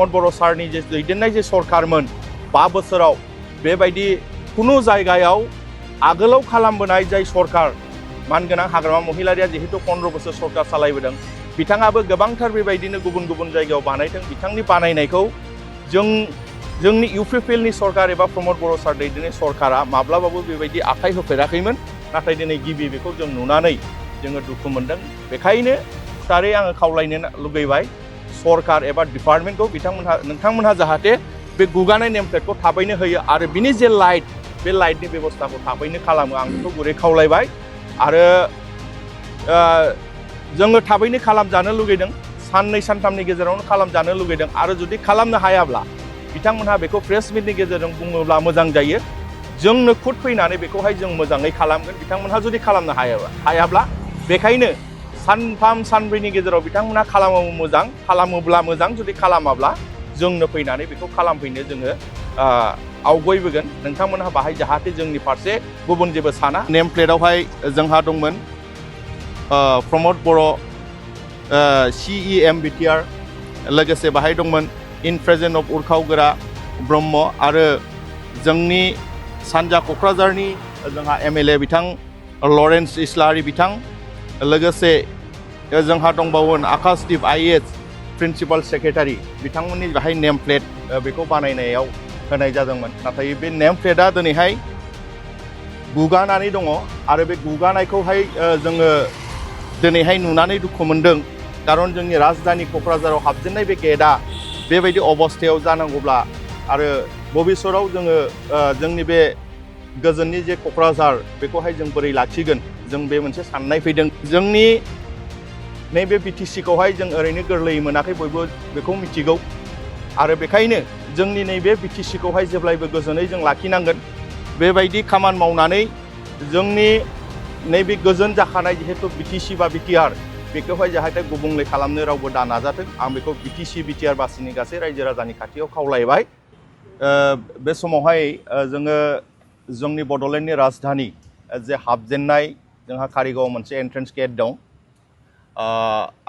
रमद बर'न सारनि जे दैदेननाय जे सरकारमोन 5 बोसोराव बेबायदि कुनु जायगायाव आगोलाव खालामबोनाय जाय सरकार मानगोनां हाग्रामा महिलारिया जिहेतु 15 बोसोर सरकार सालायबोदों बिथाङाबो गोबांथार बेबायदिनो गुबुन गुबुन जायगायाव बानायदों बिथांनि बानायनायखौ जोंनि UPPL नि सरकार एबा रमद बर'न सार दैदेननाय सरकारा माब्लाबाबो बेबायदि आखाइ होफेराखैमोन नाथाय दिनै गिबि बेखौ जों नुनानै जोङो दुखु मोनदों बेखायनो थारै आङो खावलायनो लुगैबाय सरकार एबा डिपार्टमेन्टखौ नोंथांमोनहा जाहाथे बे गुगानाय नेम प्लेटखौ थाबैनो होयो आरो बिनि जे लाइट बे लाइटनि बेबस्थाखौ थाबैनो खालामो आं बेखौ गुरै खावलायबाय आरो जोङो थाबैनो खालामजानो लुगैदों साननै सानथामनि गेजेरावनो खालामजानो लुगैदों आरो जुदि खालामनो हायाब्ला बिथांमोनहा बेखौ प्रेस मिटनि गेजेरजों बुङोब्ला मोजां जायो जोंनो खुद फैनानै बेखौहाय जों मोजाङै खालामगोन बिथांमोनहा जुदि खालामनो हायाब्ला बेखायनो सानथाम सानब्रैनि गेजेराव बिथांमोनहा खालामोब्ला मोजां जुदि खालामाब्ला जोंनो फैनानै बेखौ खालामफैनो जोङो आवगायबोगोन नोंथांमोनहा बाहाय जाहाथे जोंनि फारसे गुबुन जेबो साना नेम प्लेटआवहाय जोंहा दंमोन रमद बर'न Btr लोगोसे बाहाय दंमोन इन प्रेजेन्स अफ उरखावगोरा ब्रह्म आरो जोंनि सानजा क'क्राझारनि जोंहा MLA बिथां लरेन्स इस्लारि बिथां लोगोसे जोंहा दंबावोन आकाशदीप IAS प्रिन्सिपाल सेक्रेटारि बिथांमोननि बाहाय नेम प्लेट बेखौ बानायनायाव होनाय जादोंमोन नाथाय बे नेम प्लेटआ दिनैहाय गुगानानै दङ आरो बे गुगानायखौहाय जोङो दिनैहाय नुनानै दुखु मोनदों खारन जोंनि राजधानी क'क्राझाराव हाबजेननाय बे गेटआ बेबायदि अबस्थायाव जानांगौब्ला आरो भबिष्यताव जोङो जोंनि बे गोजोननि जे क'क्राझार बेखौहाय जों बोरै लाखिगोन जों बे मोनसे साननाय फैदों जोंनि नैबे BTC खौहाय जों ओरैनो गोरलैयै मोनाखै बयबो बेखौ मिथिगौ आरो बेखायनो जोंनि नैबे BTC खौहाय जेब्लायबो गोजोनै जों लाखिनांगोन बेबायदि खामानि मावनानै जोंनि नैबे गोजोन जाखानाय जिहेतु BTC बा BTR बेखौहाय जाहाथे गुबुंले खालामनो रावबो दा नाजाथों आं बेखौ BTC BTR बासिनि गासै रायजो राजानि खाथियाव खावलायबाय बे समावहाय जोङो जोंनि बड'लेण्डनि राजधानी जे हाबजेननाय जोंहा कारिगाव मोनसे एन्ट्रेन्स गेट दं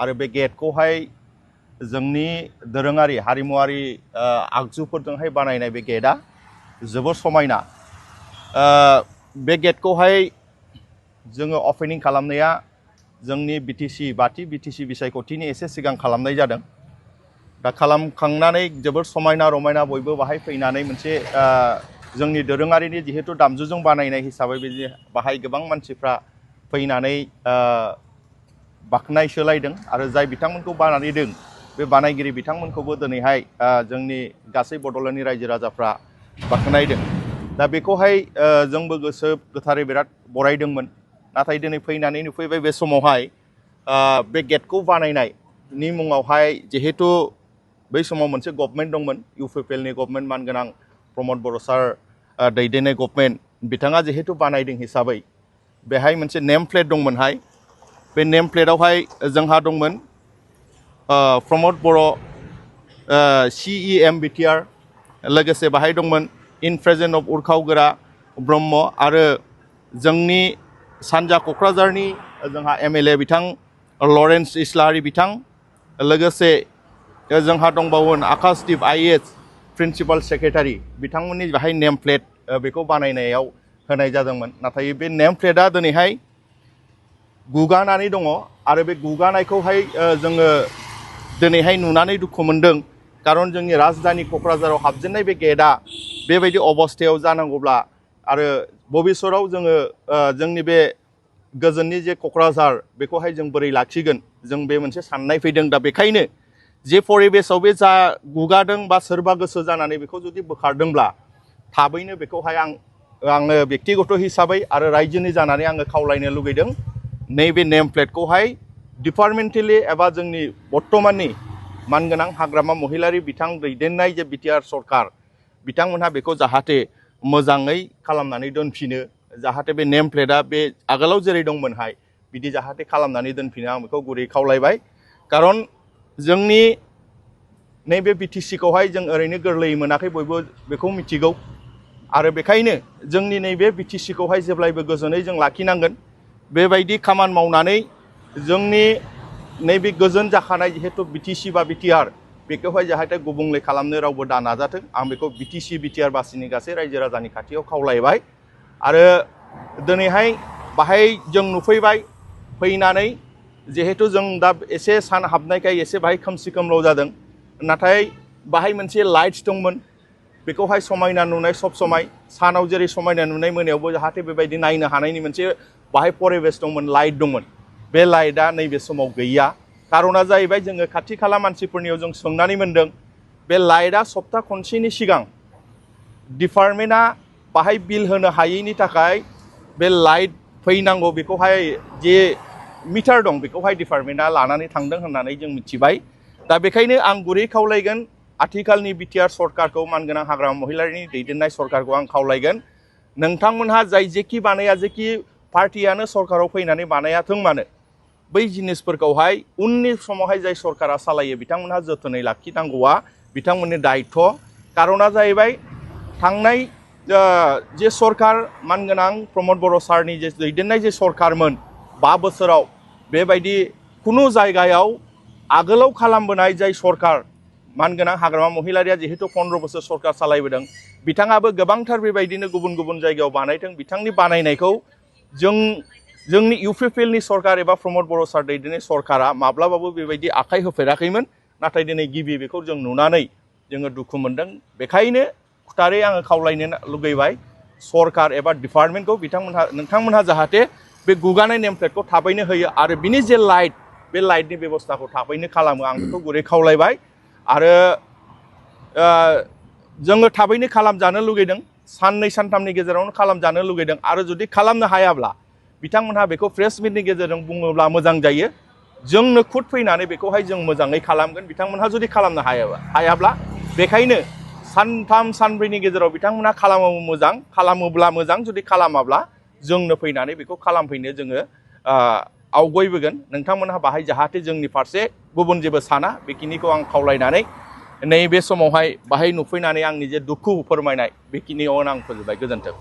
आरो बे गेटखौहाय जोंनि दोरोङारि हारिमुवारि आगजुफोरजोंहाय बानायनाय बे गेटआ जोबोर समायना बे गेटखौहाय जोङो अपेनिं खालामनाया जोंनि बाथि BTC बिसायख'थिनि एसे सिगां खालामनाय जादों दा खालामखांनानै जोबोर समायना रमायना बयबो बाहाय फैनानै मोनसे जोंनि दोरोङारिनि जिहेतु दामजुजों बानायनाय हिसाबै बाहाय गोबां मानसिफ्रा फैनानै बाख्नायसोलायदों आरो जाय बिथांमोनखौ बानायदों बे बानायगिरि बिथांमोनखौबो दिनैहाय जोंनि गासै बड'लेण्डनि रायजो राजाफ्रा बाख्नायदों दा बेखौहाय जोंबो गोसो गोथारै बिराद बरायदोंमोन नाथाय दिनै फैनानै नुफैबाय बे समावहाय बे गेटखौ बानायनायनि मुङावहाय जिहेतु बै समाव मोनसे गभर्नमेन्ट दंमोन UPPL नि गभर्नमेन्ट मानगोनां रमद बर'न सार दैदेननाय गभर्नमेन्ट बिथाङा जिहेतु बानायदों हिसाबै बेहाय मोनसे नेम प्लेट दंमोनहाय बे नेम प्लेटआवहाय जोंहा दंमोन रमद बर'न Btr लोगोसे बाहाय दंमोन इन प्रेजेन्स अफ उरखावगोरा ब्रह्म आरो जोंनि सानजा क'क्राझारनि जोंहा MLA बिथां लरेन्स इस्लारि बिथां लोगोसे जोंहा दंबावोन आकाशदीप IAS प्रिन्सिपाल सेक्रेटारि बिथांमोननि बाहाय नेम प्लेट बेखौ बानायनायाव होनाय जादोंमोन नाथाय बे नेम प्लेटआ दिनैहाय गुगानानै दङ आरो बे गुगानायखौहाय जोङो दिनैहाय नुनानै दुखु मोनदों खारन जोंनि राजधानी क'क्राझाराव हाबजेननाय बे गेटआ बेबायदि अबस्थायाव जानांगौब्ला आरो भबिष्यताव जोङो जोंनि बे गोजोननि जे क'क्राझार बेखौहाय जों बोरै लाखिगोन जों बे मोनसे साननाय फैदों दा बेखायनो जे परिबेसाव बे जा गुगादों बा सोरबा गोसो जानानै बेखौ जुदि बोखारदोंब्ला थाबैनो बेखौहाय आङो बेक्तिगत हिसाबै आरो रायजोनि जानानै आङो खावलायनो लुगैदों नैबे नेम प्लेटखौहाय डिपार्टमेन्टेलि एबा जोंनि बर्तमाननि मानगोनां हाग्रामा महिलारि बिथां दैदेननाय जे BTR सरकार बिथांमोनहा बेखौ जाहाथे मोजाङै खालामनानै दोनफिनो जाहाथे बे नेम प्लेटआ बे आगोलाव जेरै दंमोनहाय बिदि जाहाथे खालामनानै दोनफिनो आं बेखौ गुरै खावलायबाय खारन जोंनि नैबे BTC खौहाय जों ओरैनो गोरलैयै मोनाखै बयबो बेखौ मिथिगौ आरो बेखायनो जोंनि नैबे BTC खौहाय जेब्लायबो गोजोनै जों लाखिनांगोन बेबायदि खामानि मावनानै जोंनि नैबे गोजोन जाखानाय जिहेतु BTC बा BTR बेखौहाय जाहाथे गुबुंले खालामनो रावबो दा नाजाथों आं बेखौ बिटिसि बिटिआर बासिनि गासै रायजो राजानि खाथियाव खावलायबाय आरो दिनैहाय बाहाय जों नुफैबाय फैनानै जिहेतु जों दा एसे सान हाबनायखाय एसे बाहाय खोमसि खोमलाव जादों नाथाय बाहाय मोनसे लाइट्स दंमोन बेखौहाय समायना नुनाय सब समाय सानाव जेरै समायना नुनाय मोनायावबो जाहाथे बेबायदि नायनो हानायनि मोनसे बाहाय परिबेस दंमोन लाइट दंमोन बे लाइटआ नैबे समाव गैया कारना जाहैबाय जोङो खाथि खाला मानसिफोरनियाव जों सोंनानै मोनदों बे लाइटआ सप्ता खनसेनि सिगां डिपार्टमेन्टआ बाहाय बिल होनो हायैनि थाखाय बे लाइट फैनांगौ बेखौहाय जे मिटार दं बेखौहाय डिपार्टमेन्टआ लानानै थांदों होननानै जों मिथिबाय दा बेखायनो आं गुरै खावलायगोन आथिखालनि बिटिआर सरकारखौ मानगोनां हाग्रामा महिलारिनि दैदेननाय सरकारखौ आं खावलायगोन नोंथांमोनहा जाय जेखि बानाया जेखि पार्टियानो सरकाराव फैनानै बानायाथों मानो बै जिनिसफोरखौहाय उननि समावहाय जाय सरकारा सालायो बिथांमोनहा जोथोनै लाखिनांगौआ बिथांमोननि दायित्व कारना जाहैबाय थांनाय जे सरकार मानगोनां प्रमद बर' सारनि जे दैदेननाय जे सरकारमोन 5 बोसोराव बेबायदि खुनु जायगायाव आगोलाव खालामबोनाय जाय सरकार मानगोनां हाग्रामा महिलारिया जिहेतु 15 बोसोर सरकार सालायबोदों बिथाङाबो गोबांथार बेबायदिनो गुबुन गुबुन जायगायाव बानायदों बिथांनि बानायनायखौ जोंनि UPPL नि सरकार एबा प्रमद बर' सार दैदेननाय सरकारा माब्लाबाबो बेबायदि आखाइ होफेराखैमोन नाथाय दिनै गिबि बेखौ जों नुनानै जोङो दुखु मोनदों बेखायनो खुथारै आङो खावलायनो लुगैबाय सरकार एबा डिपार्टमेन्टखौ नोंथांमोनहा जाहाथे बे गुगानाय नेम प्लेटखौ थाबैनो होयो आरो बिनि जे लाइट बे लाइटनि बेबस्थाखौ थाबैनो खालामो आं बेखौ गुरै खावलायबाय आरो जोङो थाबैनो खालामजानो लुगैदों साननै सानथामनि गेजेरावनो खालामजानो लुगैदों आरो जुदि खालामनो हायाब्ला बिथांमोनहा बेखौ प्रेस मिटनि गेजेरजों बुङोब्ला मोजां जायो जोंनो खुद फैनानै बेखौहाय जों मोजाङै खालामगोन बिथांमोनहा जुदि खालामनो हायाब्ला बेखायनो सानथाम सानब्रैनि गेजेराव बिथांमोनहा खालामोब्ला मोजां जुदि खालामाब्ला जोंनो फैनानै बेखौ खालामफैनो जोङो आवगायबोगोन नोंथांमोनहा बाहाय जाहाथे जोंनि फारसे गुबुन जेबो साना बेखिनिखौ आं खावलायनानै नैबे समावहाय बाहाय नुफैनानै आंनि जे दुखु फोरमायनाय बेखिनियावनो आं फोजोबबाय गोजोन्थों।